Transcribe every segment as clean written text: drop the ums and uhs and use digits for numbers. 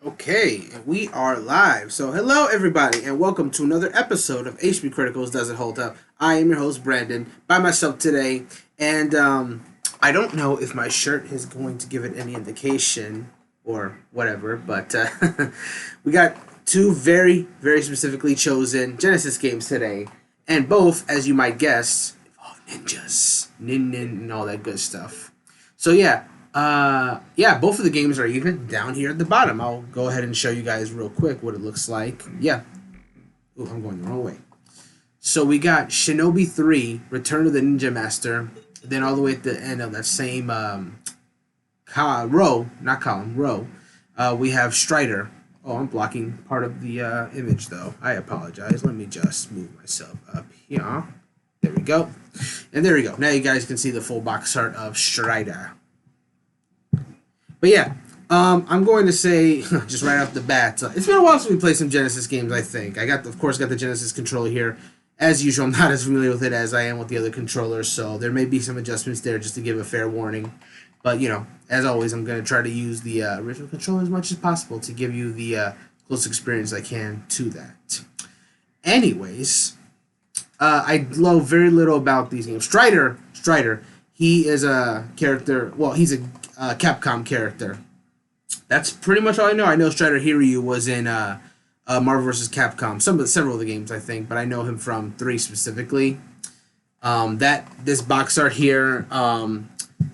Okay, and we are live. So, hello everybody, and welcome to another episode of HPCritical's Does It Hold Up? I am your host Brandon, by myself today, and I don't know if my shirt is going to give it any indication or whatever, but we got two very specifically chosen Genesis games today, and both, as you might guess, involve ninjas, and all that good stuff. So yeah, both of the games are even down here at the bottom. I'll go ahead and show you guys real quick what it looks like. Yeah. Ooh, I'm going the wrong way. So we got Shinobi 3, Return of the Ninja Master. Then all the way at the end of that same row, we have Strider. Oh, I'm blocking part of the image, though. I apologize. Let me just move myself up here. There we go. And there we go. Now you guys can see the full box art of Strider. But yeah, I'm going to say, just right off the bat, it's been a while since we played some Genesis games, I think. Of course, got the Genesis controller here. As usual, I'm not as familiar with it as I am with the other controllers, so there may be some adjustments there just to give a fair warning. But, as always, I'm going to try to use the original controller as much as possible to give you the close experience I can to that. Anyways, I know very little about these games. Strider, he is a character, he's a Capcom character. That's pretty much all I know. I know Strider Hiryu was in Marvel vs. Capcom, several of the games I think, but I know him from 3 specifically. This box art here,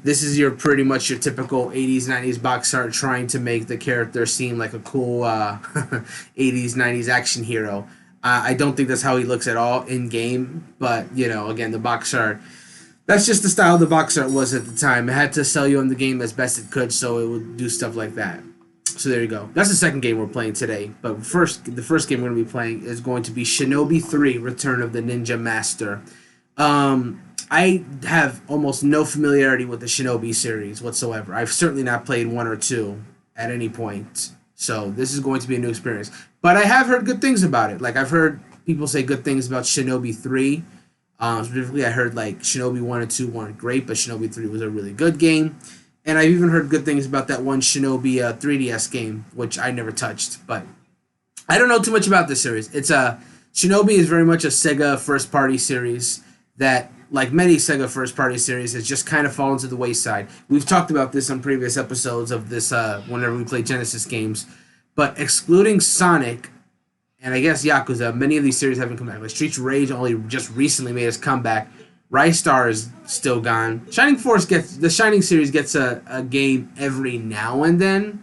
this is pretty much your typical 80s 90s box art trying to make the character seem like a cool 80s 90s action hero. I don't think that's how he looks at all in game, but again, the box art. That's just the style the box art was at the time. It had to sell you on the game as best it could, so it would do stuff like that. So there you go. That's the second game we're playing today. But the first game we're going to be playing is going to be Shinobi 3, Return of the Ninja Master. I have almost no familiarity with the Shinobi series whatsoever. I've certainly not played 1 or 2 at any point. So this is going to be a new experience. But I have heard good things about it. Like, I've heard people say good things about Shinobi 3. Specifically, I heard like Shinobi 1 and 2 weren't great, but Shinobi 3 was a really good game. And I've even heard good things about that one Shinobi 3DS game, which I never touched. But I don't know too much about this series. Shinobi is very much a Sega first-party series that, like many Sega first-party series, has just kind of fallen to the wayside. We've talked about this on previous episodes of this whenever we play Genesis games. But excluding Sonic, and I guess Yakuza, many of these series haven't come back. Like Streets of Rage only just recently made its comeback. Rise Star is still gone. The Shining series gets a game every now and then.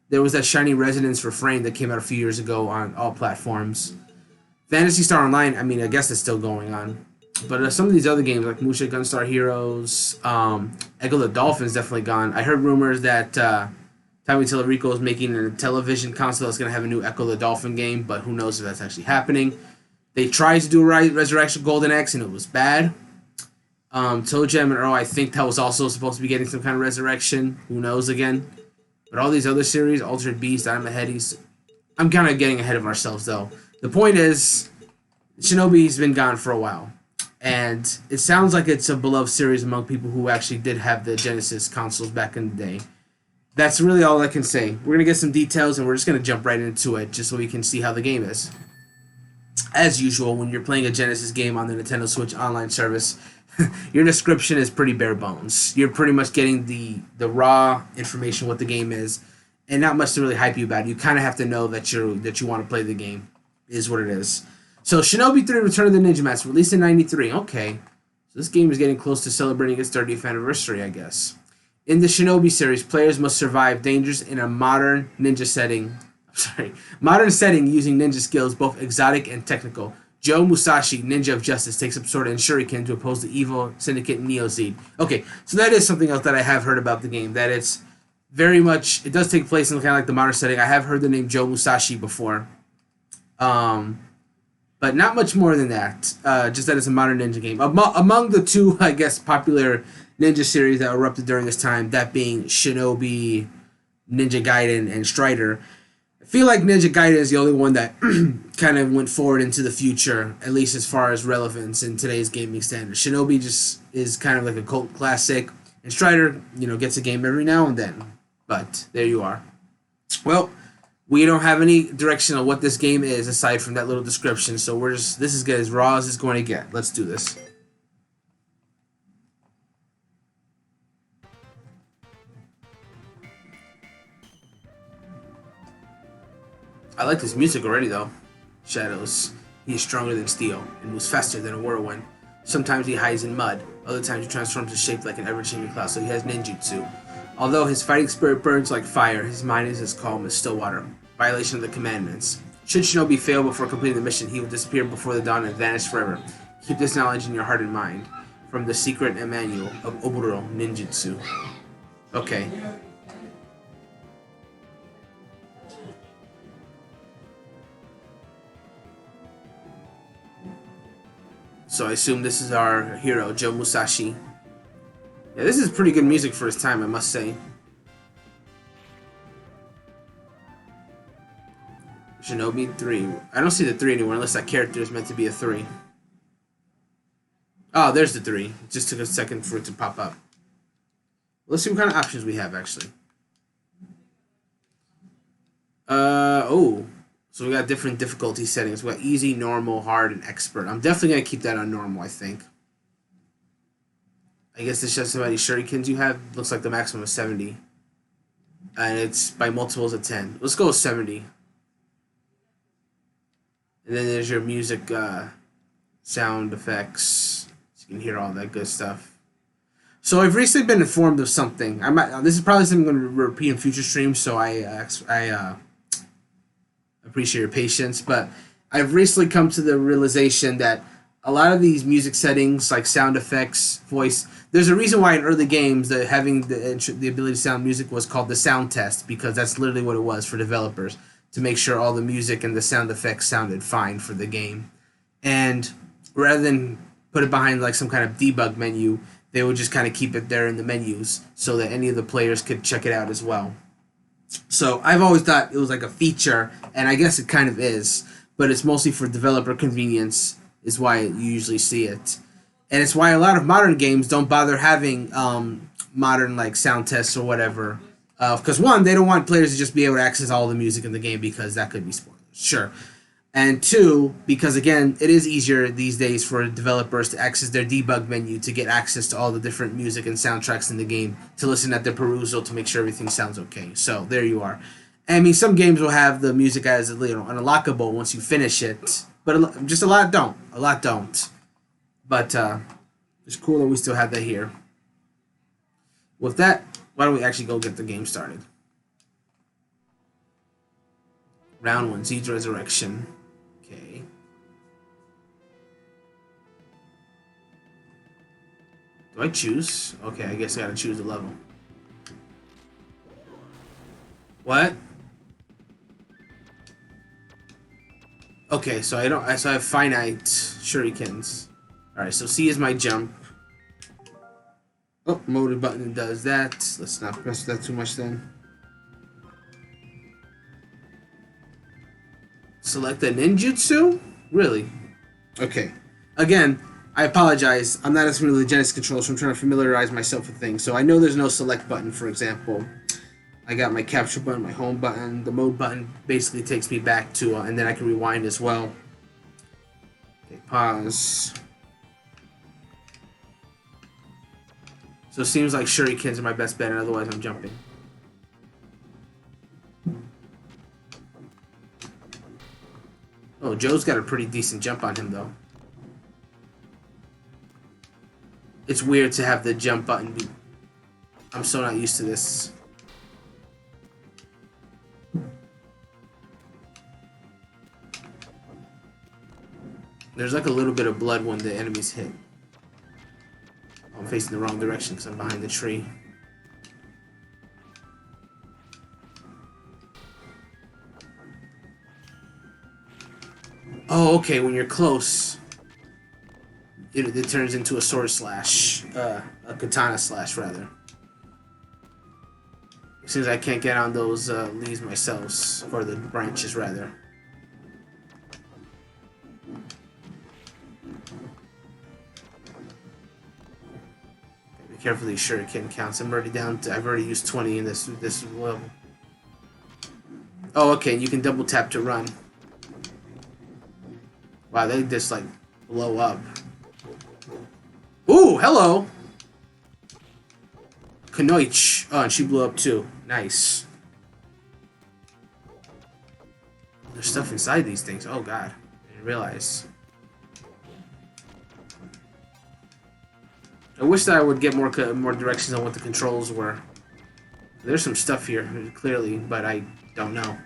There was that Shining Resonance for Frame that came out a few years ago on all platforms. Phantasy Star Online, I guess it's still going on. But some of these other games, like Musha Gunstar Heroes, Echo the Dolphin's definitely gone. I heard rumors that Tommy Tallarico is making a television console that's going to have a new Echo the Dolphin game, but who knows if that's actually happening. They tried to do a Resurrection Golden Axe, and it was bad. Toe Jam and Earl, I think that was also supposed to be getting some kind of resurrection. Who knows again? But all these other series, Altered Beast, Dynamite Headies, I'm kind of getting ahead of ourselves, though. The point is, Shinobi's been gone for a while. And it sounds like it's a beloved series among people who actually did have the Genesis consoles back in the day. That's really all I can say. We're going to get some details, and we're just going to jump right into it just so we can see how the game is. As usual, when you're playing a Genesis game on the Nintendo Switch online service, your description is pretty bare bones. You're pretty much getting the raw information what the game is, and not much to really hype you about. You kind of have to know that you want to play the game, is what it is. So, Shinobi 3 Return of the Ninja Master, released in 93. Okay. So this game is getting close to celebrating its 30th anniversary, I guess. In the Shinobi series, players must survive dangers in a modern setting using ninja skills, both exotic and technical. Joe Musashi, Ninja of Justice, takes up sword and shuriken to oppose the evil syndicate Neozed. Okay, so that is something else that I have heard about the game. That it's very much, it does take place in kind of like the modern setting. I have heard the name Joe Musashi before. But not much more than that. Just that it's a modern ninja game. Among the two, I guess, popular ninja series that erupted during this time, that being Shinobi, Ninja Gaiden, and Strider, I feel like Ninja Gaiden is the only one that kind of went forward into the future, at least as far as relevance in today's gaming standards. Shinobi just is kind of like a cult classic, and Strider, gets a game every now and then. But there you are. Well, We don't have any direction on what this game is aside from that little description, so we're just this is good as raw as it's going to get. Let's do this. I like this music already though. Shadows. He is stronger than steel and moves faster than a whirlwind. Sometimes he hides in mud, other times he transforms his shape like an ever-changing cloud, so he has ninjutsu. Although his fighting spirit burns like fire, his mind is as calm as still water. Violation of the commandments. Should Shinobi fail before completing the mission, he will disappear before the dawn and vanish forever. Keep this knowledge in your heart and mind. From the secret manual of Oboro Ninjutsu. Okay. So I assume this is our hero, Joe Musashi. Yeah, this is pretty good music for his time, I must say. Shinobi 3. I don't see the 3 anywhere unless that character is meant to be a 3. Oh, there's the 3. It just took a second for it to pop up. Let's see what kind of options we have, actually. Oh. So we got different difficulty settings. We got easy, normal, hard, and expert. I'm definitely going to keep that on normal, I think. I guess this shows how many shurikens you have. Looks like the maximum is 70. And it's by multiples of 10. Let's go with 70. And then there's your music, sound effects. So you can hear all that good stuff. So I've recently been informed of something. This is probably something I'm going to repeat in future streams, so I appreciate your patience, but I've recently come to the realization that a lot of these music settings, like sound effects, voice, there's a reason why in early games that having the ability to sound music was called the sound test, because that's literally what it was for developers, to make sure all the music and the sound effects sounded fine for the game. And rather than put it behind like some kind of debug menu, they would just kind of keep it there in the menus so that any of the players could check it out as well. So I've always thought it was like a feature, and I guess it kind of is, but it's mostly for developer convenience is why you usually see it. And it's why a lot of modern games don't bother having modern like sound tests or whatever. Because one, they don't want players to just be able to access all the music in the game because that could be spoilers. Sure. And two, because again, it is easier these days for developers to access their debug menu to get access to all the different music and soundtracks in the game, to listen at their perusal to make sure everything sounds okay. So there you are. I mean, some games will have the music as unlockable once you finish it, but just a lot don't. A lot don't. But it's cool that we still have that here. With that, why don't we actually go get the game started? Round 1, Seed's Resurrection. Okay. Do I choose? Okay, I guess I gotta choose a level. What? Okay, so I don't. So I have finite shurikens. All right, so C is my jump. Oh, motor button does that. Let's not press that too much then. Select the ninjutsu? Really? Okay. Again, I apologize. I'm not as familiar with Genesis controls, so I'm trying to familiarize myself with things. So I know there's no select button, for example. I got my capture button, my home button. The mode button basically takes me back to, and then I can rewind as well. Okay, pause. So it seems like shurikens are my best bet, and otherwise I'm jumping. Oh, Joe's got a pretty decent jump on him, though. It's weird to have the jump button be... I'm so not used to this. There's like a little bit of blood when the enemies hit. I'm facing the wrong direction because I'm behind the tree. Oh, okay, when you're close, it turns into a sword slash. A katana slash, rather. As soon as I can't get on those leaves myself, or the branches, rather. Be careful, these shuriken counts. I'm already down to, I've already used 20 in this level. Oh, okay. You can double tap to run. Wow, they just like blow up. Ooh, hello. Knoich. Oh, and she blew up too. Nice. There's stuff inside these things. Oh god, I didn't realize. I wish that I would get more directions on what the controls were. There's some stuff here, clearly, but I don't know.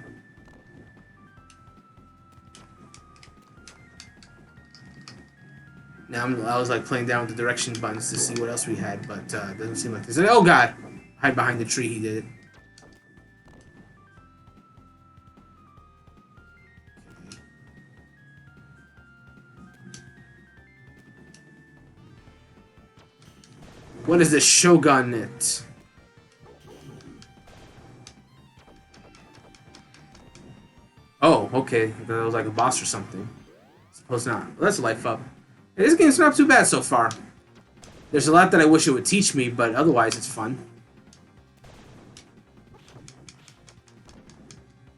Now I was like playing down with the direction buttons to see what else we had, but it doesn't seem like there's any. Oh god! Hide behind the tree, he did it. What is this Shogun it? Oh, okay. That was like a boss or something. Suppose not. Well, that's a life up. Hey, this game's not too bad so far. There's a lot that I wish it would teach me, but otherwise it's fun.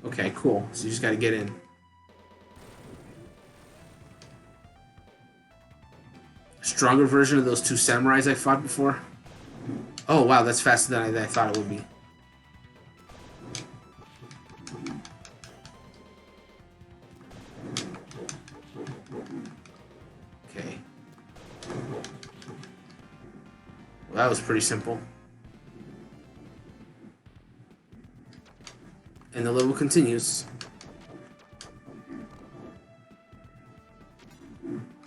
Okay, cool. So you just gotta get in. Stronger version of those two samurais I fought before. Oh wow, that's faster than I thought it would be. Okay. Well, that was pretty simple. And the level continues.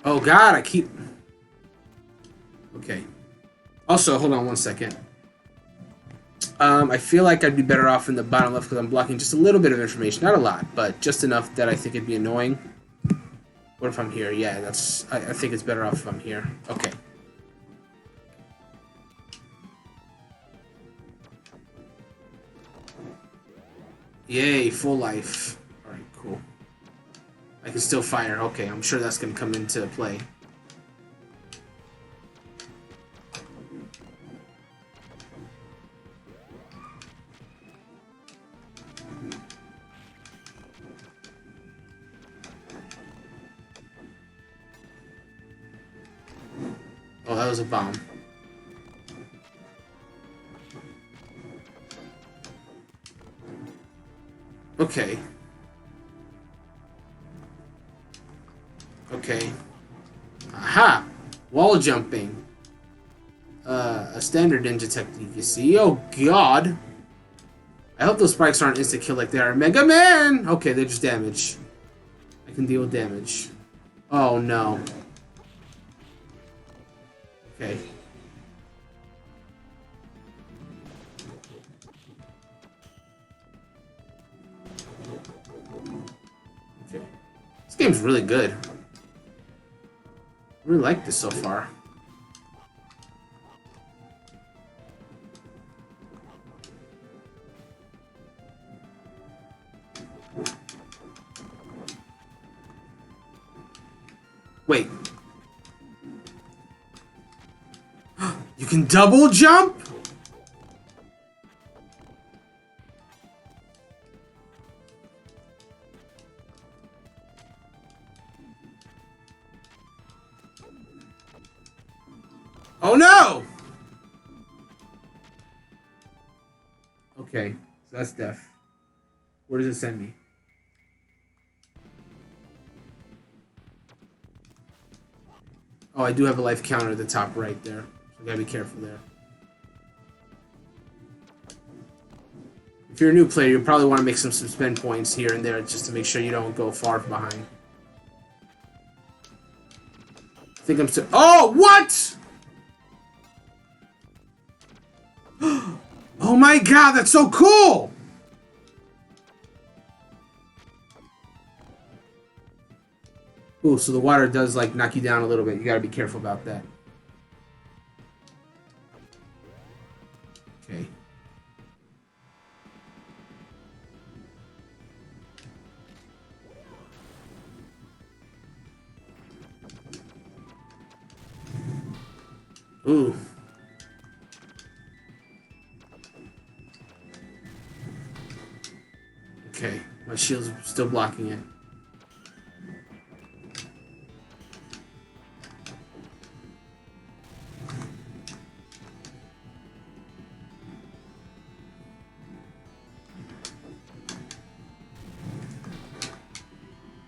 Oh god, I keep... Okay. Also, hold on one second. I feel like I'd be better off in the bottom left because I'm blocking just a little bit of information. Not a lot, but just enough that I think it'd be annoying. What if I'm here? Yeah, that's... I think it's better off if I'm here. Okay. Yay, full life. Alright, cool. I can still fire. Okay, I'm sure that's going to come into play. Oh, that was a bomb. Okay. Okay. Aha! Wall jumping. A standard ninja technique, you see. Oh, God! I hope those spikes aren't insta-kill like they are Mega Man! Okay, they're just damage. I can deal with damage. Oh, no. Okay. Okay. This game's really good. I really like this so far. Wait. You can double jump? Oh no! Okay, so that's death. Where does it send me? Oh, I do have a life counter at the top right there. So I gotta be careful there. If you're a new player, you probably want to make some spend points here and there just to make sure you don't go far behind. I think I'm still... Oh, what?! Oh my god, that's so cool! Ooh, so the water does, like, knock you down a little bit. You gotta be careful about that. Okay. Ooh. Okay. shield's still blocking it.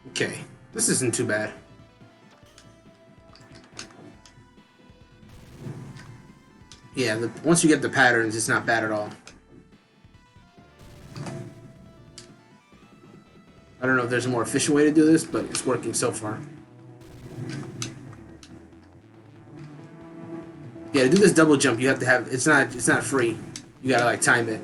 Okay, this isn't too bad. Yeah, once you get the patterns, it's not bad at all. I don't know if there's a more efficient way to do this, but it's working so far. Yeah, to do this double jump, you have to have it's not free. You gotta like time it.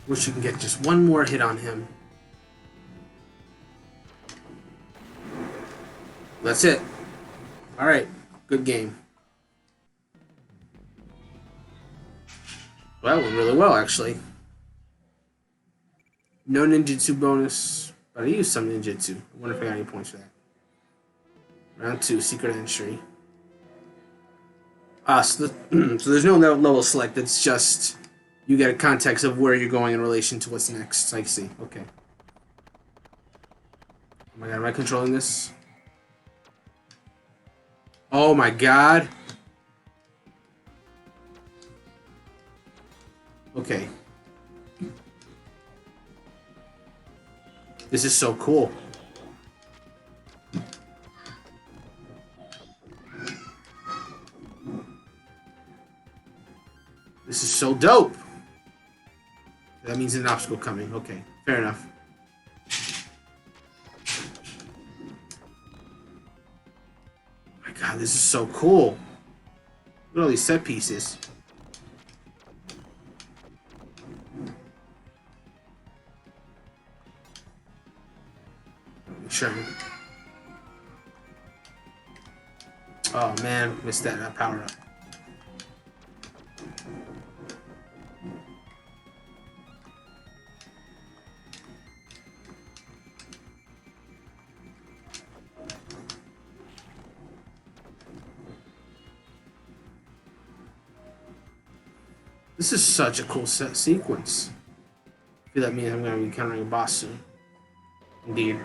Wish you can get just one more hit on him. That's it. Alright, good game. Well, that went really well, actually. No ninjutsu bonus, but I used some ninjutsu. I wonder if I got any points for that. Round 2, secret entry. So there's no level select, it's just you get a context of where you're going in relation to what's next. I see. Okay. Oh my god, am I controlling this? Oh my god. Okay. This is so cool. This is so dope. That means an obstacle coming. Okay, fair enough. Oh my god, this is so cool. Look at all these set pieces. Sure. Oh man, missed that power up. This is such a cool sequence. I feel that means I'm going to be encountering a boss soon. Indeed.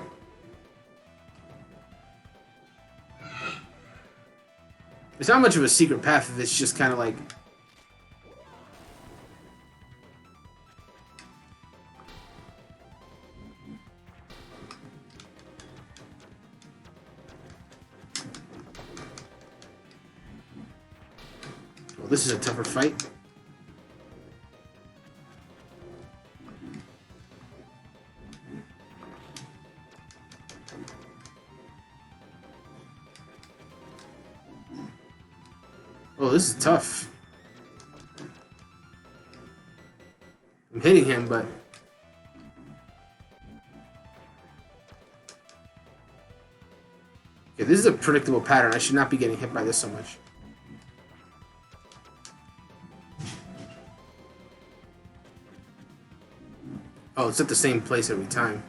It's not much of a secret path if it's just kind of like... Well, this is a tougher fight. Oh, this is tough. I'm hitting him, but... Okay, this is a predictable pattern. I should not be getting hit by this so much. Oh, it's at the same place every time.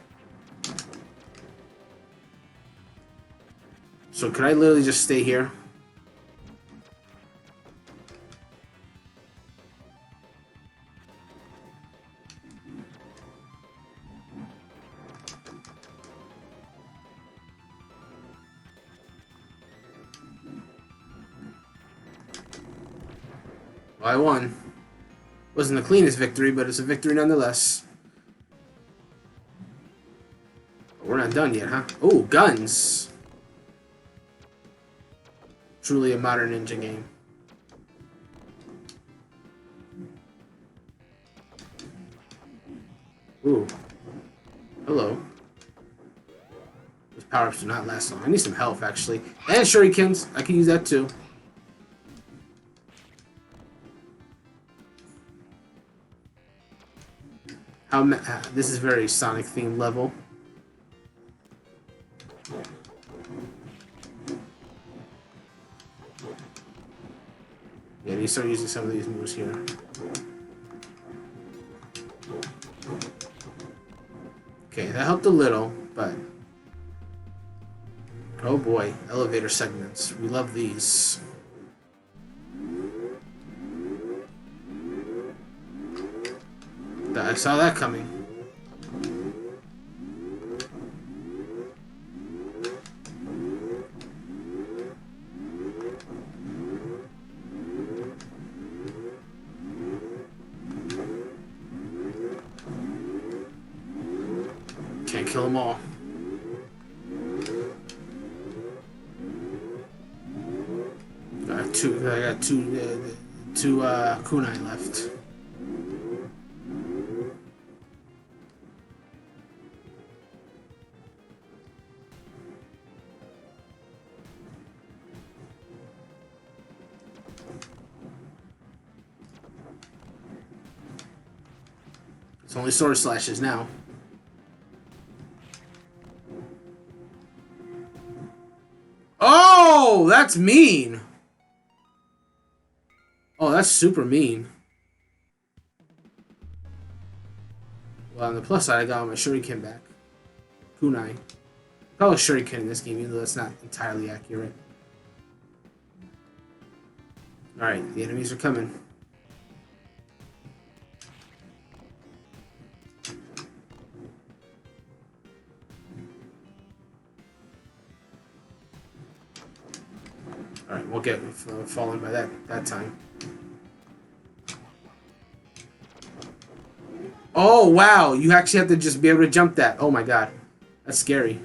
So could I literally just stay here? Well, I won. Wasn't the cleanest victory, but it's a victory nonetheless. But we're not done yet, huh? Oh, guns! Truly a modern ninja game. Ooh. Hello. Those power-ups do not last long. I need some health, actually. And shurikens. I can use that, too. This is very Sonic themed level. Yeah, you start using some of these moves here. Okay, that helped a little, but... Oh boy, elevator segments. We love these. I saw that coming. Can't kill them all. I got two kunai left. It's only sword slashes now. Oh, that's mean. Oh, that's super mean. Well, on the plus side, I got my shuriken back. Kunai. I call it shuriken in this game, even though that's not entirely accurate. Alright, the enemies are coming. Alright, we'll get fallen by that time. Oh, wow. You actually have to just be able to jump that. Oh, my God. That's scary.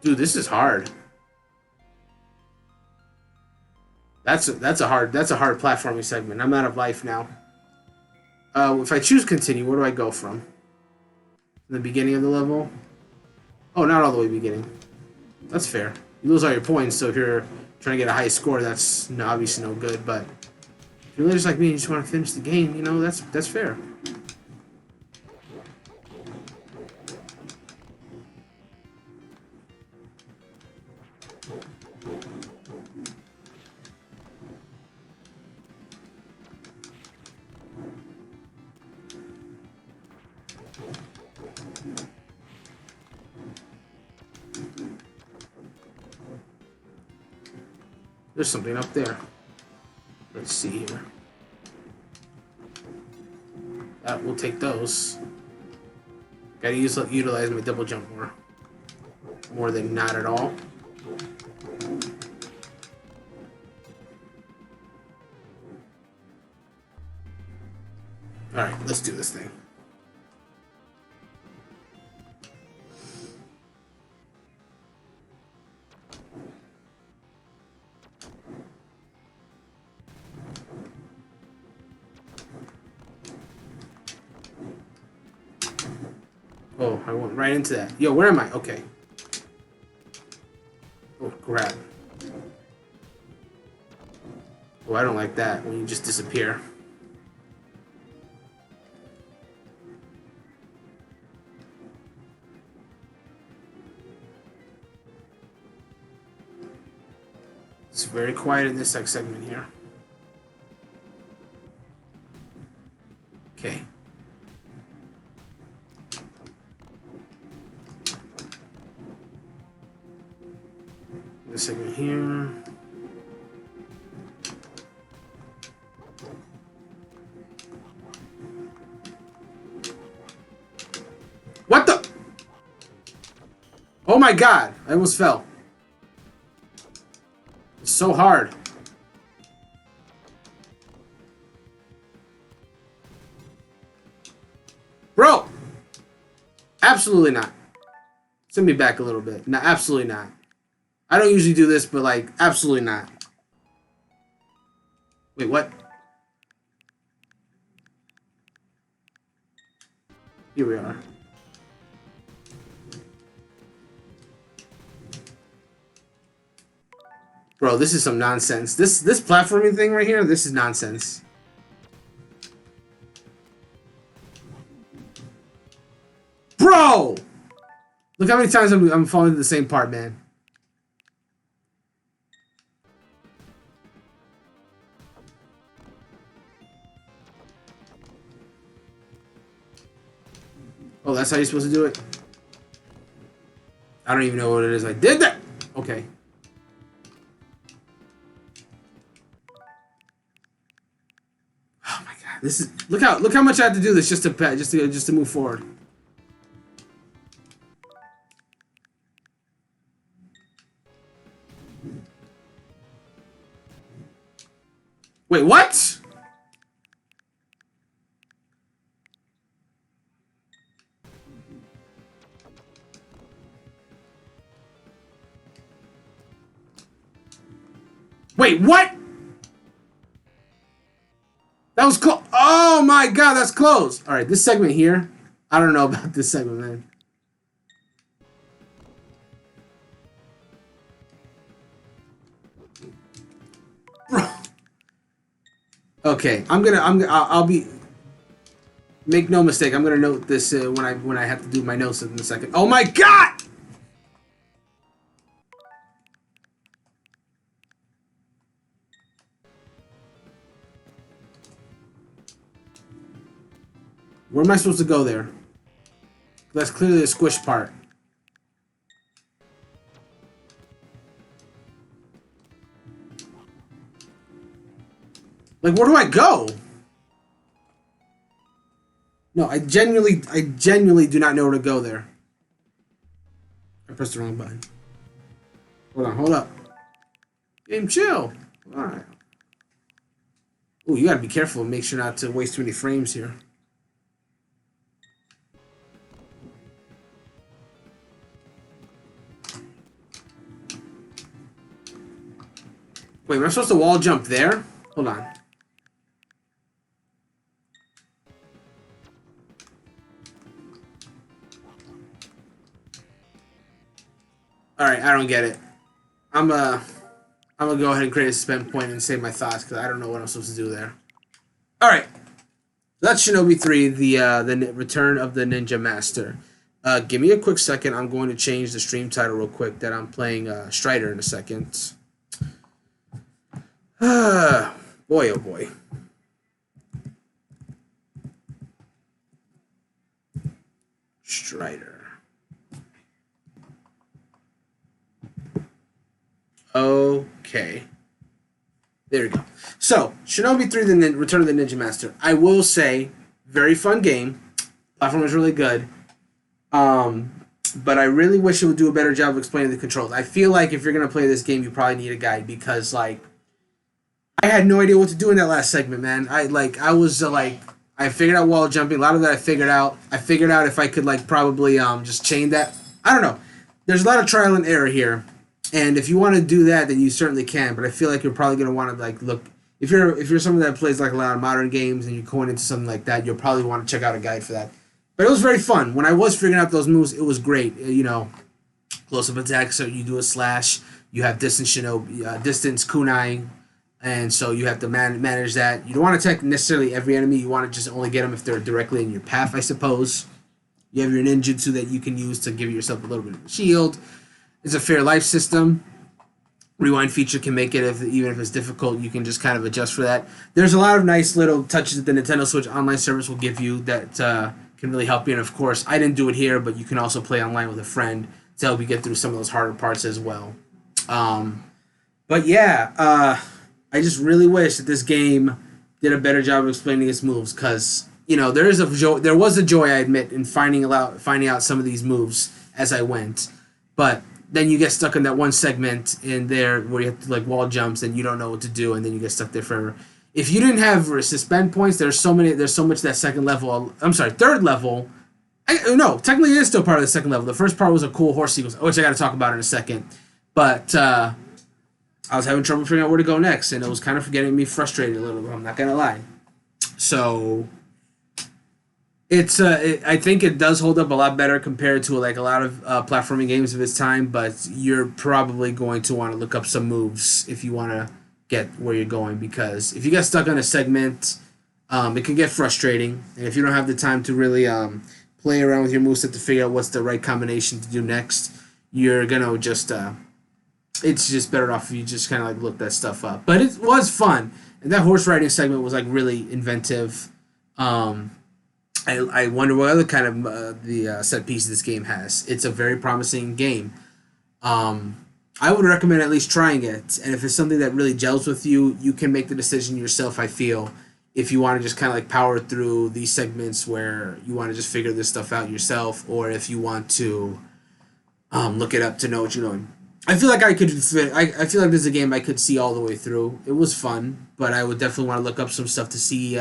Dude, this is hard. That's a hard platforming segment. I'm out of life now. If I choose continue, where do I go from? The beginning of the level? Oh, not all the way beginning. That's fair. You lose all your points, so if you're trying to get a high score, that's obviously no good. But if you're just like me and you just want to finish the game, you know, that's fair. There's something up there. Let's see here. We'll take those. Gotta utilize my double jump more. More than not at all. Alright, let's do this thing. Oh, I went right into that. Yo, where am I? Okay. Oh, crap. Oh, I don't like that when you just disappear. It's very quiet in this segment here. Okay. This segment here. What the? Oh my God! I almost fell. It's so hard. Bro! Absolutely not. Send me back a little bit. No, absolutely not. I don't usually do this, but like, absolutely not. Wait, what? Here we are. Bro, this is some nonsense. This platforming thing right here, this is nonsense. Bro! Look how many times I'm falling into the same part, man. Oh, that's how you're supposed to do it? I don't even know what it is. I did that! Okay. Oh my god. This is... Look how much I have to do this just to move forward. Wait, what? Wait, what? That was close. Oh my god, that's close. All right, this segment here. I don't know about this segment, man. Bro. Okay, I'll be. Make no mistake, I'm gonna note this when I have to do my notes in a second. Oh my god! Where am I supposed to go there? That's clearly a squish part. Like, where do I go? No, I genuinely do not know where to go there. I pressed the wrong button. Hold up. Game chill. Alright. Ooh, you gotta be careful and make sure not to waste too many frames here. Wait, am I supposed to wall jump there? Hold on. Alright, I don't get it. I'm gonna go ahead and create a suspend point and save my thoughts because I don't know what I'm supposed to do there. Alright. That's Shinobi 3, the Return of the Ninja Master. Give me a quick second. I'm going to change the stream title real quick that I'm playing Strider in a second. Boy, oh boy. Strider. Okay. There we go. So, Shinobi 3, the Return of the Ninja Master. I will say, very fun game. Platform was really good. But I really wish it would do a better job of explaining the controls. I feel like if you're going to play this game, you probably need a guide because, like, I had no idea what to do in that last segment, man. I figured out wall jumping. A lot of that I figured out. I figured out if I could, like, probably just chain that. I don't know. There's a lot of trial and error here. And if you want to do that, then you certainly can. But I feel like you're probably going to want to, like, look. If you're someone that plays, like, a lot of modern games and you're going into something like that, you'll probably want to check out a guide for that. But it was very fun. When I was figuring out those moves, it was great. You know, close-up attack, so you do a slash. You have distance shinobi, distance kunai. And so you have to manage that. You don't want to attack necessarily every enemy. You want to just only get them if they're directly in your path, I suppose. You have your ninjutsu that you can use to give yourself a little bit of a shield. It's a fair life system. Rewind feature can make it, even if it's difficult, you can just kind of adjust for that. There's a lot of nice little touches that the Nintendo Switch Online service will give you that can really help you. And of course, I didn't do it here, but you can also play online with a friend to help you get through some of those harder parts as well. But yeah, I just really wish that this game did a better job of explaining its moves, because you know there was a joy, I admit, in finding out some of these moves as I went, but then you get stuck in that one segment in there where you have to like wall jumps and you don't know what to do, and then you get stuck there forever. If you didn't have suspend points, there's so much that second level. I'm sorry, third level. No, technically it is still part of the second level. The first part was a cool horse sequence, which I got to talk about in a second. But I was having trouble figuring out where to go next, and it was kind of getting me frustrated a little bit. I'm not gonna lie. So it's I think it does hold up a lot better compared to like a lot of platforming games of its time. But you're probably going to want to look up some moves if you want to get where you're going, because if you get stuck on a segment, it can get frustrating, and if you don't have the time to really play around with your moveset to figure out what's the right combination to do next, you're gonna just it's just better off if you just kind of like look that stuff up. But it was fun, and that horse riding segment was like really inventive. I wonder what other kind of the set piece this game has. It's a very promising game. Um, I would recommend at least trying it, and if it's something that really gels with you, you can make the decision yourself. I feel if you want to just kind of like power through these segments where you want to just figure this stuff out yourself, or if you want to look it up to know what you're doing. I feel like I could fit. I feel like this is a game I could see all the way through. It was fun, but I would definitely want to look up some stuff to see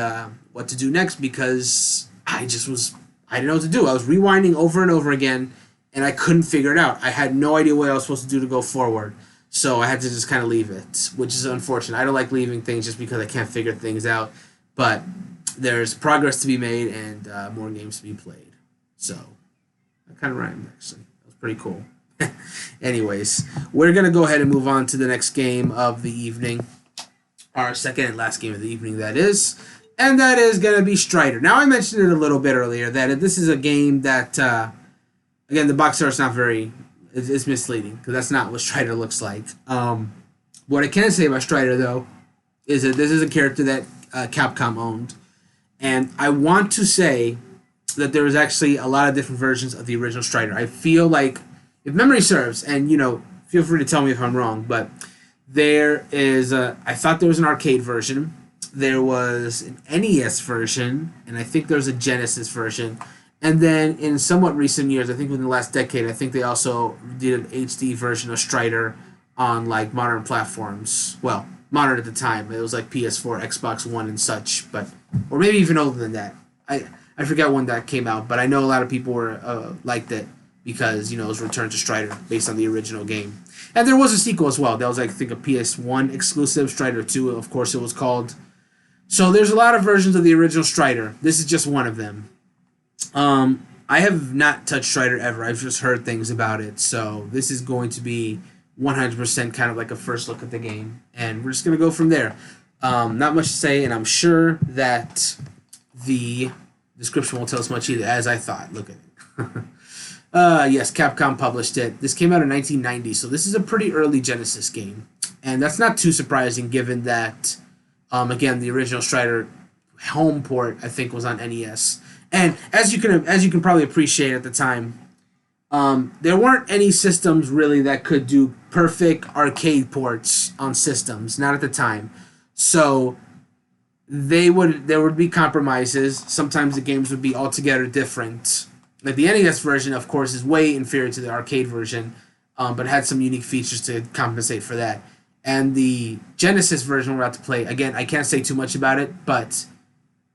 what to do next because I didn't know what to do. I was rewinding over and over again, and I couldn't figure it out. I had no idea what I was supposed to do to go forward, so I had to just kind of leave it, which is unfortunate. I don't like leaving things just because I can't figure things out, but there's progress to be made and more games to be played. So I kind of rhymed actually. That was pretty cool. Anyways, we're going to go ahead and move on to the next game of the evening. Our second and last game of the evening, that is. And that is going to be Strider. Now, I mentioned it a little bit earlier that this is a game that, again, the box art's not very... It's misleading because that's not what Strider looks like. What I can say about Strider, though, is that this is a character that Capcom owned. And I want to say that there was actually a lot of different versions of the original Strider. I feel like, if memory serves, and feel free to tell me if I'm wrong, but there is I thought there was an arcade version, there was an NES version, and I think there's a Genesis version, and then in somewhat recent years, I think within the last decade, I think they also did an HD version of Strider on like modern platforms. Well, modern at the time, it was like PS4, Xbox One, and such, but or maybe even older than that. I forget when that came out, but I know a lot of people were liked it because it was Return to Strider based on the original game, and there was a sequel as well. That was like I think a PS1 exclusive, Strider 2, of course it was called. So there's a lot of versions of the original Strider. This is just one of them. I have not touched Strider ever. I've just heard things about it. So this is going to be 100% kind of like a first look at the game, and we're just gonna go from there. Not much to say, and I'm sure that the description won't tell us much either, as I thought. Look at it. Yes, Capcom published it. This came out in 1990, so this is a pretty early Genesis game, and that's not too surprising given that, again, the original Strider home port I think was on NES, and as you can probably appreciate at the time, there weren't any systems really that could do perfect arcade ports on systems, not at the time. So there would be compromises. Sometimes the games would be altogether different. Like the NES version, of course, is way inferior to the arcade version, but had some unique features to compensate for that. And the Genesis version we're about to play, again, I can't say too much about it, but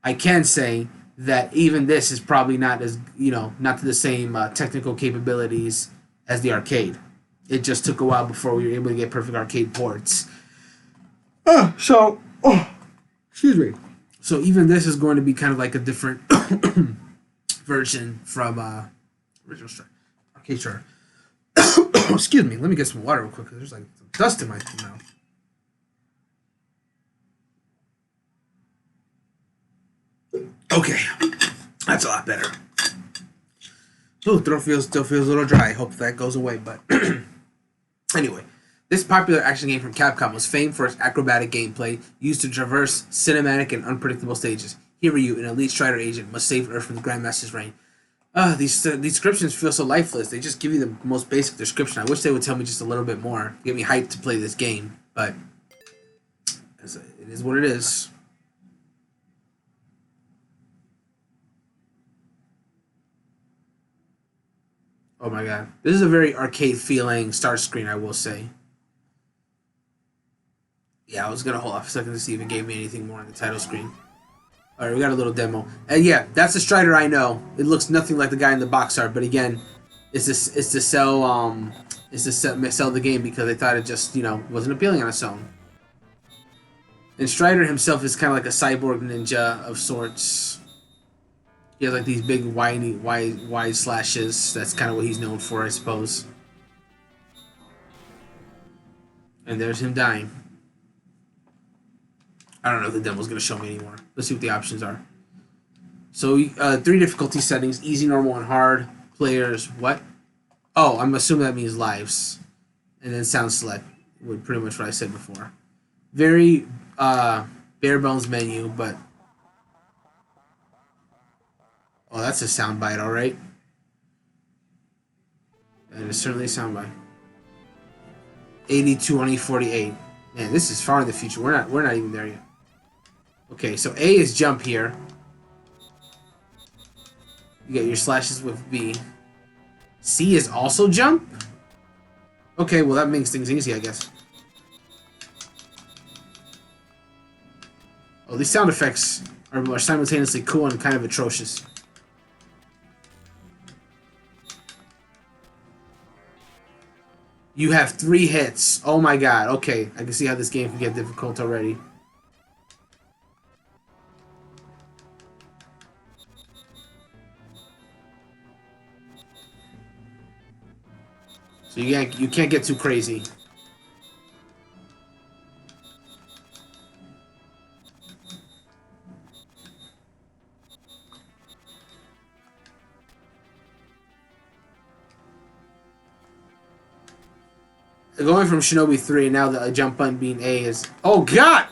I can say that even this is probably not as, not to the same technical capabilities as the arcade. It just took a while before we were able to get perfect arcade ports. Excuse me. So even this is going to be kind of like a different version from original Strider. Arcade Strider. Excuse me. Let me get some water real quick because there's like some dust in my mouth. Okay, that's a lot better. Oh, throat still feels a little dry. Hope that goes away. But anyway, this popular action game from Capcom was famed for its acrobatic gameplay used to traverse cinematic and unpredictable stages. Here you, an elite Strider agent, must save Earth from the Grandmaster's reign. These descriptions feel so lifeless. They just give you the most basic description. I wish they would tell me just a little bit more. Get me hyped to play this game. But it is what it is. Oh my god. This is a very arcade feeling start screen, I will say. Yeah, I was going to hold off a second to see if it gave me anything more on the title screen. Alright, we got a little demo. And yeah, that's the Strider I know. It looks nothing like the guy in the box art, but again, it's to sell the game because they thought it just, wasn't appealing on its own. And Strider himself is kind of like a cyborg ninja of sorts. He has like these big wide slashes. That's kind of what he's known for, I suppose. And there's him dying. I don't know if the demo's going to show me anymore. Let's see what the options are. So, 3 difficulty settings. Easy, normal, and hard. Players, what? Oh, I'm assuming that means lives. And then sound select. With pretty much what I said before. Very bare bones menu, but Oh, that's a soundbite, all right. That is certainly a soundbite. 82 on E48. Man, this is far in the future. We're not even there yet. Okay, so A is jump here. You get your slashes with B. C is also jump? Okay, well that makes things easy, I guess. Oh, these sound effects are simultaneously cool and kind of atrocious. You have 3 hits. Oh my god. Okay, I can see how this game can get difficult already. So you can't get too crazy. Going from Shinobi 3, now the jump button being A is... Oh, God!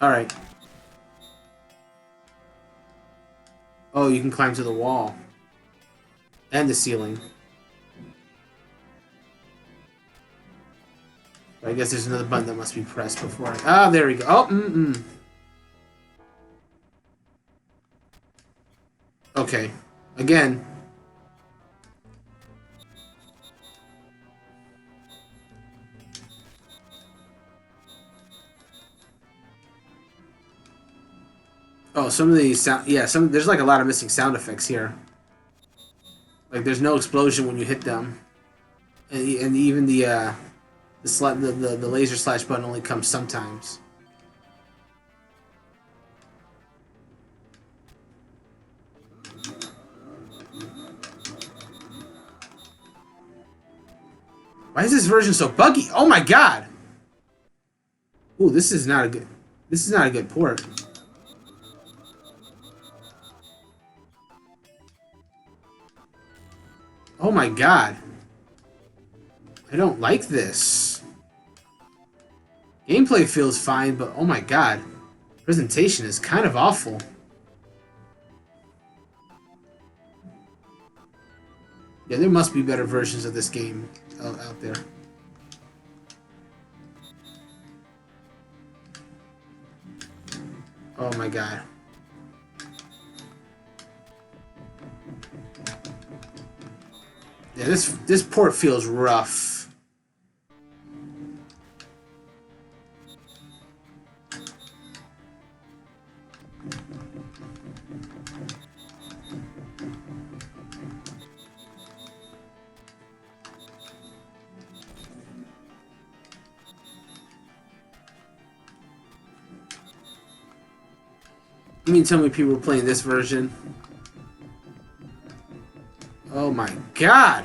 Alright. Oh, you can climb to the wall. And the ceiling. I guess there's another button that must be pressed before I... Ah, there we go. Oh, Okay. Again. Oh, some of these sound... Yeah, there's like a lot of missing sound effects here. Like, there's no explosion when you hit them. And even the laser slash button only comes sometimes. Why is this version so buggy? Oh my god! Ooh, this is not a good port. Oh my god. I don't like this. Gameplay feels fine, but oh my god. Presentation is kind of awful. Yeah, there must be better versions of this game out there. Oh my god. Yeah, this port feels rough. You mean tell me people were playing this version? Oh my god!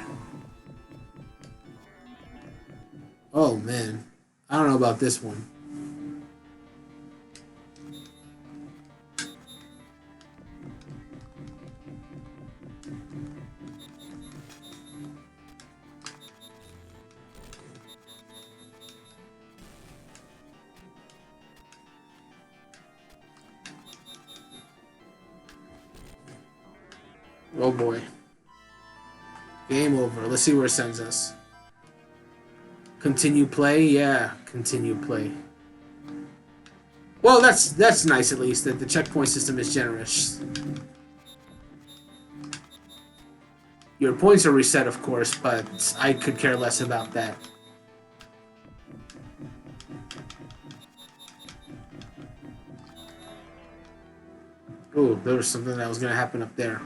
Oh man. I don't know about this one. Oh boy. Game over. Let's see where it sends us. Continue play? Yeah, continue play. Well, that's nice at least, that the checkpoint system is generous. Your points are reset, of course, but I could care less about that. Ooh, there was something that was going to happen up there.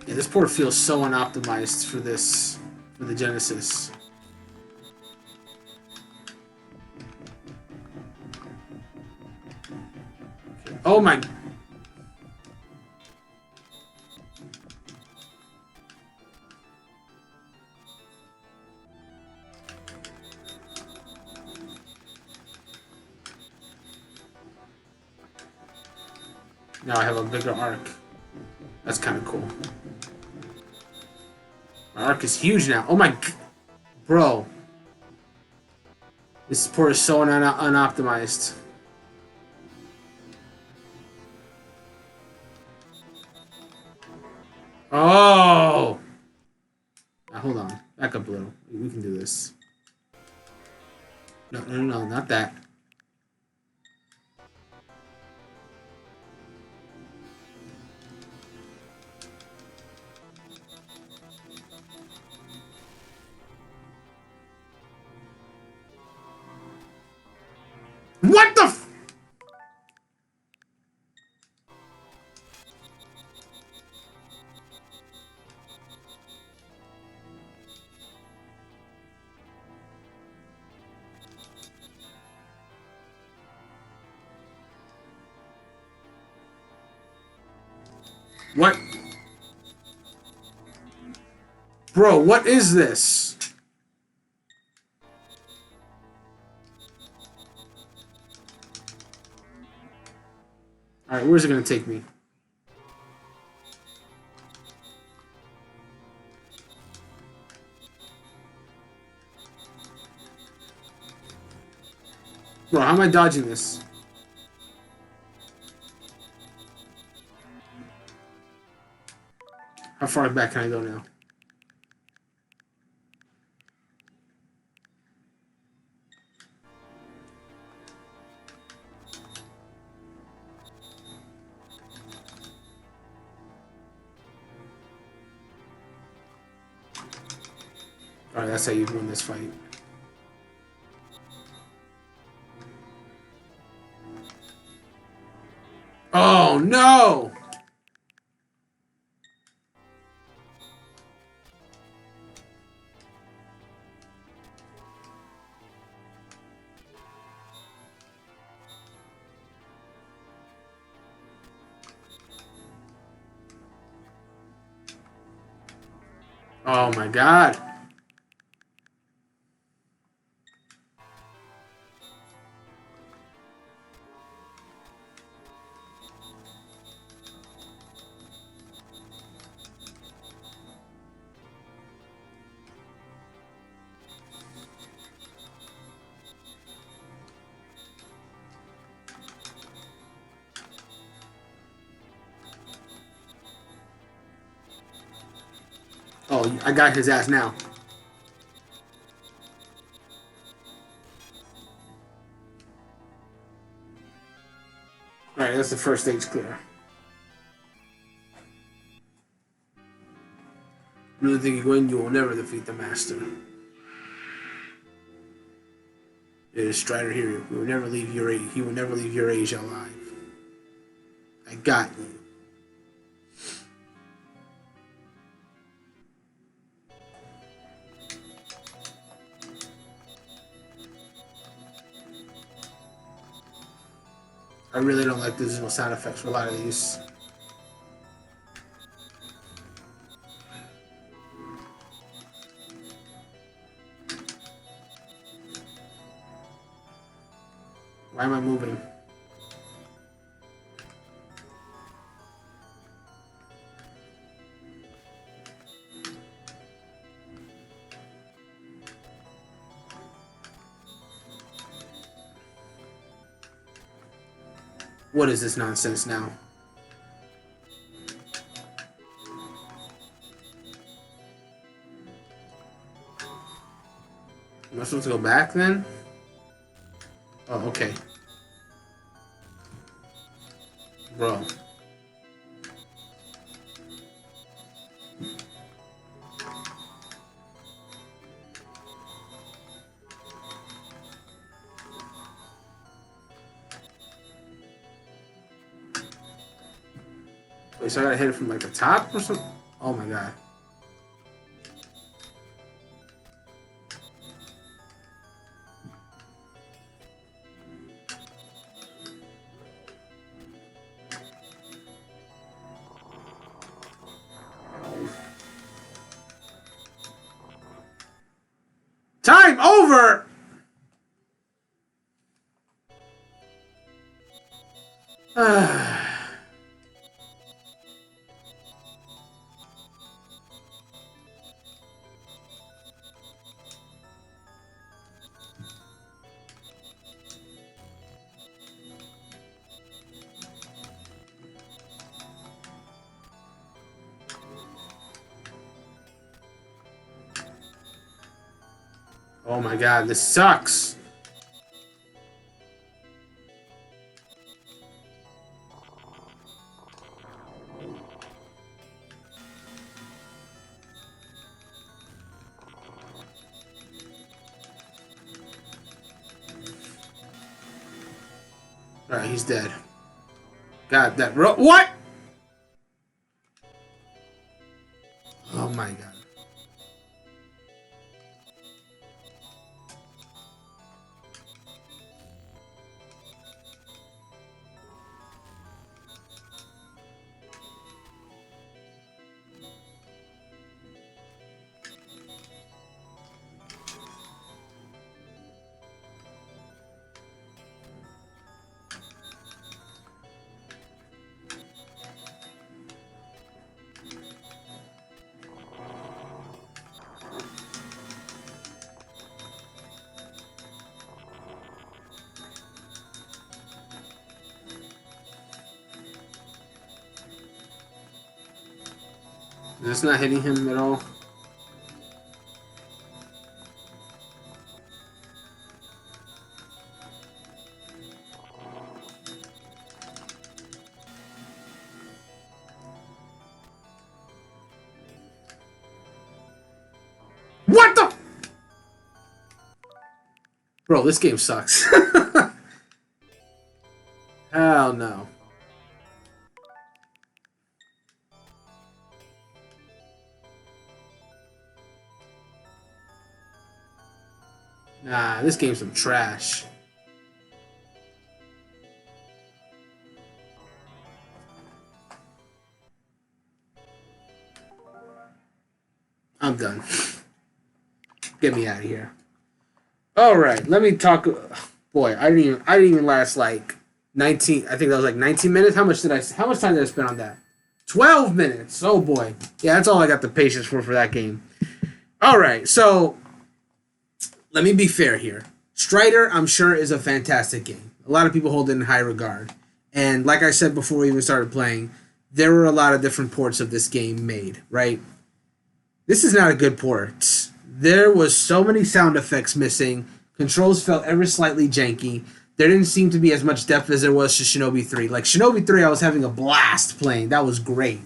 Yeah, this port feels so unoptimized for the Genesis. Okay. Oh my... Now I have a bigger arc. That's kind of cool. Our arc is huge now. Oh my... Bro. This port is so unoptimized. Oh! Now, hold on. Back up a little. We can do this. No, no, no, not that. What the f- What? Bro, what is this? Alright, where's it gonna take me? Bro, how am I dodging this? How far back can I go now? Alright, that's how you win this fight. Oh, no! Oh my god. Oh, I got his ass now. Alright, that's the first stage clear. Really think you win, you will never defeat the master. It is Strider here. He will never leave Eurasia alive. I got you. I really don't like the visual sound effects for a lot of these. Why am I moving? What is this nonsense now? Am I supposed to go back then? Oh, okay. Bro. Wait, so I gotta hit it from like the top or something? Oh my god. Time over! Oh my god, this sucks. Alright, he's dead. God, that what? Oh my god. That's not hitting him at all. What the? Bro, this game sucks. Hell no. Nah, this game's some trash. I'm done. Get me out of here. All right, let me talk. Boy, I didn't even last like 19. I think that was like 19 minutes. How much time did I spend on that? 12 minutes. Oh boy. Yeah, that's all I got the patience for that game. All right, so let me be fair here. Strider, I'm sure, is a fantastic game. A lot of people hold it in high regard. And like I said before we even started playing, there were a lot of different ports of this game made, right? This is not a good port. There was so many sound effects missing. Controls felt ever slightly janky. There didn't seem to be as much depth as there was to Shinobi 3. Like Shinobi 3, I was having a blast playing. That was great.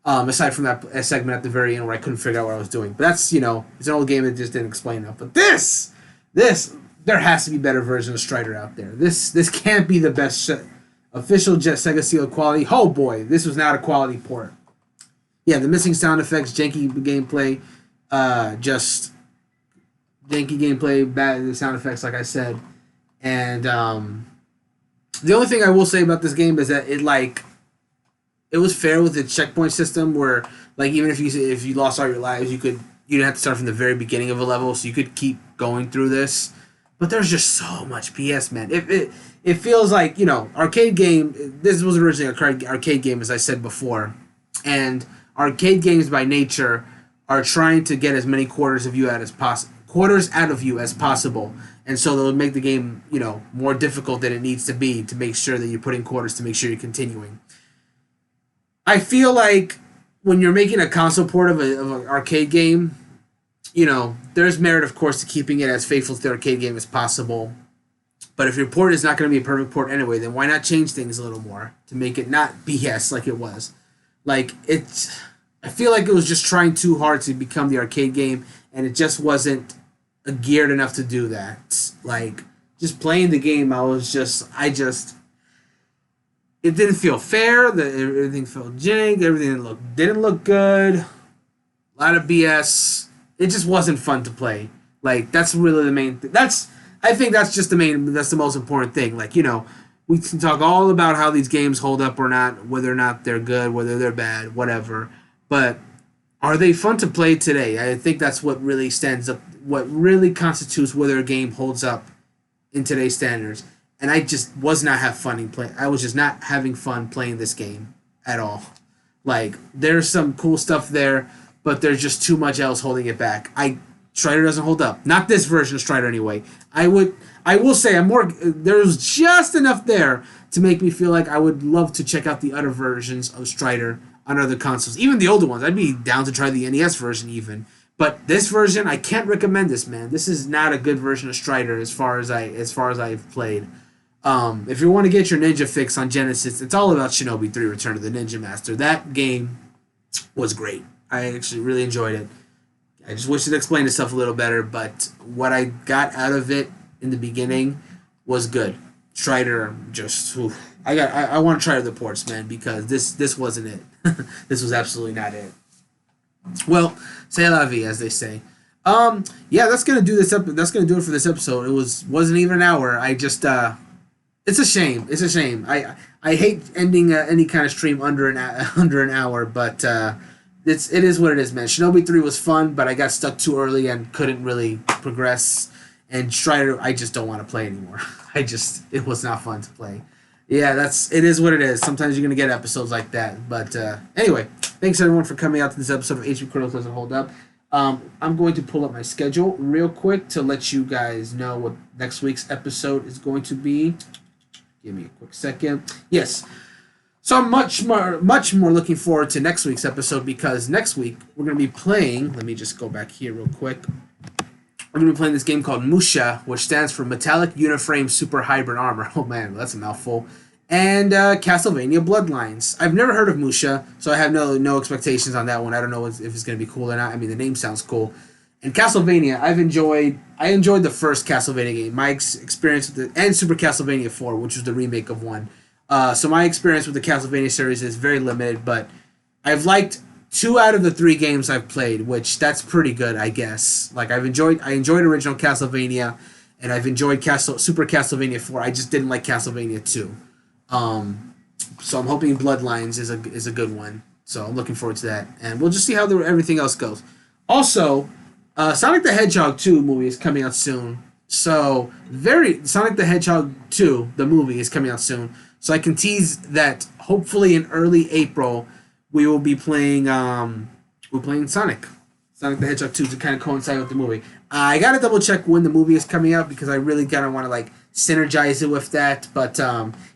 Aside from that segment at the very end where I couldn't figure out what I was doing. But that's, it's an old game that just didn't explain enough. But there has to be better version of Strider out there. This can't be the best official Jet Sega Seal quality. Oh boy, this was not a quality port. Yeah, the missing sound effects, janky gameplay, just janky gameplay, bad sound effects, like I said. And the only thing I will say about this game is that it was fair with the checkpoint system, where like even if you lost all your lives, you didn't have to start from the very beginning of a level, so you could keep going through this. But there's just so much BS, man. It feels like arcade game. This was originally an arcade game, as I said before, and arcade games by nature are trying to get as many quarters out of you as possible, and so they'll make the game more difficult than it needs to be to make sure that you're putting quarters to make sure you're continuing. I feel like when you're making a console port of an arcade game, there's merit, of course, to keeping it as faithful to the arcade game as possible. But if your port is not going to be a perfect port anyway, then why not change things a little more to make it not BS like it was? I feel like it was just trying too hard to become the arcade game, and it just wasn't geared enough to do that. Like, just playing the game, it didn't feel fair. Everything felt jank. Everything didn't look good. A lot of BS. It just wasn't fun to play. Like, that's really the main thing. I think that's the most important thing. Like, we can talk all about how these games hold up or not, whether or not they're good, whether they're bad, whatever. But are they fun to play today? I think that's what really stands up, what really constitutes whether a game holds up in today's standards. And I just was not I was just not having fun playing this game at all. Like, there's some cool stuff there, but there's just too much else holding it back. Strider doesn't hold up. Not this version of Strider anyway. I will say there's just enough there to make me feel like I would love to check out the other versions of Strider on other consoles. Even the older ones. I'd be down to try the NES version even. But this version, I can't recommend this, man. This is not a good version of Strider as far as I've played. If you want to get your ninja fix on Genesis, it's all about Shinobi 3: Return of the Ninja Master. That game was great. I actually really enjoyed it. I just wish it explained itself a little better, but what I got out of it in the beginning was good. Strider, just I want to try the ports, man, because this wasn't it. This was absolutely not it. Well, c'est la vie, as they say. Yeah, that's gonna do this. That's gonna do it for this episode. It wasn't even an hour. I just it's a shame. It's a shame. I hate ending any kind of stream under an hour, but it is what it is, man. Shinobi 3 was fun, but I got stuck too early and couldn't really progress. And Strider, I just don't want to play anymore. It was not fun to play. Yeah, it is what it is. Sometimes you're gonna get episodes like that. But anyway, thanks everyone for coming out to this episode of HP Critical Doesn't Hold Up. I'm going to pull up my schedule real quick to let you guys know what next week's episode is going to be. Give me a quick second. Yes. So I'm much more looking forward to next week's episode because next week we're going to be playing, let me just go back here real quick. We're going to be playing this game called Musha, which stands for Metallic Uniframe Super Hybrid Armor. Oh man, that's a mouthful. And Castlevania Bloodlines. I've never heard of Musha, so I have no expectations on that one. I don't know if it's going to be cool or not. I mean, the name sounds cool. And Castlevania, I enjoyed the first Castlevania game. My experience with and Super Castlevania 4, which was the remake of one. So my experience with the Castlevania series is very limited, but I've liked 2 out of the 3 games I've played, which that's pretty good, I guess. Like I enjoyed original Castlevania, and I've enjoyed Super Castlevania 4. I just didn't like Castlevania 2. So I'm hoping Bloodlines is a good one. So I'm looking forward to that, and we'll just see how everything else goes. Also, Sonic the Hedgehog 2 movie is coming out soon. So Sonic the Hedgehog 2, the movie, is coming out soon. So I can tease that hopefully in early April we will be playing Sonic the Hedgehog 2 to kind of coincide with the movie. I gotta double check when the movie is coming out because I really kind of want to like synergize it with that. But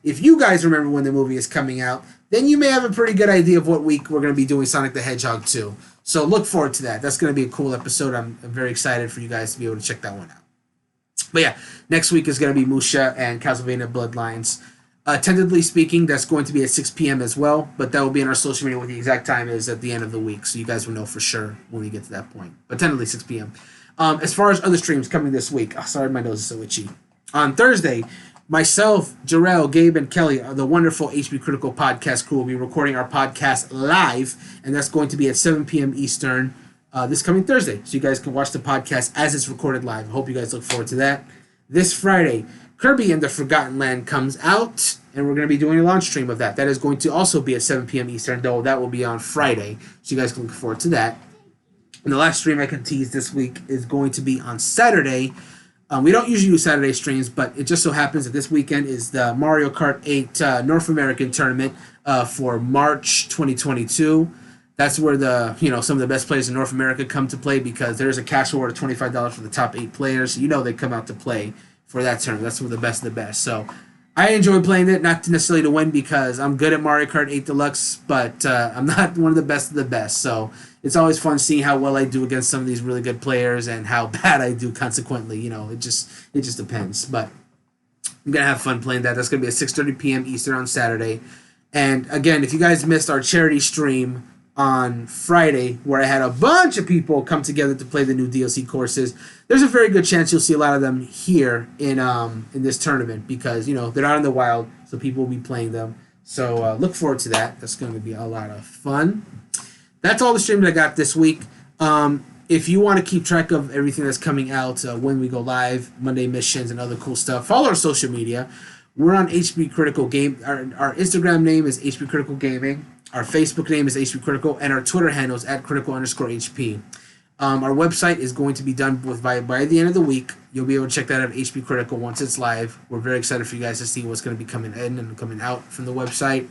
if you guys remember when the movie is coming out, then you may have a pretty good idea of what week we're going to be doing Sonic the Hedgehog 2. So look forward to that. That's going to be a cool episode. I'm very excited for you guys to be able to check that one out. But yeah, next week is going to be Musha and Castlevania Bloodlines. Tentatively speaking, that's going to be at 6 p.m. as well, but that will be in our social media what the exact time is at the end of the week, so you guys will know for sure when we get to that point. But tentatively 6 p.m. As far as other streams coming this week, sorry, my nose is so itchy. On Thursday, myself, Jarrell, Gabe, and Kelly, the wonderful HP Critical podcast crew, will be recording our podcast live, and that's going to be at 7 p.m. Eastern this coming Thursday, so you guys can watch the podcast as it's recorded live. I hope you guys look forward to that. This Friday, Kirby and the Forgotten Land comes out, and we're going to be doing a launch stream of that. That is going to also be at 7 p.m. Eastern, though that will be on Friday, so you guys can look forward to that. And the last stream I can tease this week is going to be on Saturday. We don't usually do Saturday streams, but it just so happens that this weekend is the Mario Kart 8 North American tournament for March 2022. That's where some of the best players in North America come to play because there's a cash reward of $25 for the top 8 players. So they come out to play for that tournament. That's where the best of the best. So I enjoy playing it, not necessarily to win because I'm good at Mario Kart 8 Deluxe, but I'm not one of the best of the best. So it's always fun seeing how well I do against some of these really good players and how bad I do consequently. It just depends. But I'm going to have fun playing that. That's going to be at 6:30 p.m. Eastern on Saturday. And again, if you guys missed our charity stream on Friday where I had a bunch of people come together to play the new DLC courses, there's a very good chance you'll see a lot of them here in this tournament because, they're out in the wild, so people will be playing them. So look forward to that. That's going to be a lot of fun. That's all the stream that I got this week. If you want to keep track of everything that's coming out when we go live, Monday missions, and other cool stuff, follow our social media. We're on HP Critical Game. Our Instagram name is HP Critical Gaming. Our Facebook name is HP Critical, and our Twitter handle is @critical_HP. Our website is going to be done by the end of the week. You'll be able to check that out at HP Critical once it's live. We're very excited for you guys to see what's going to be coming in and coming out from the website.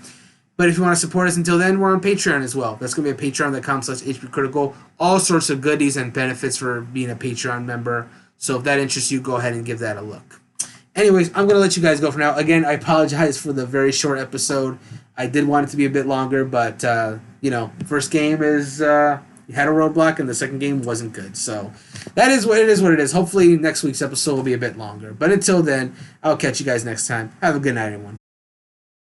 But if you want to support us until then, we're on Patreon as well. That's going to be at patreon.com/HPCritical. All sorts of goodies and benefits for being a Patreon member. So if that interests you, go ahead and give that a look. Anyways, I'm going to let you guys go for now. Again, I apologize for the very short episode. I did want it to be a bit longer, but, first game is You had a roadblock, and the second game wasn't good. So that is what it is. What it is. Hopefully, next week's episode will be a bit longer. But until then, I'll catch you guys next time. Have a good night, everyone.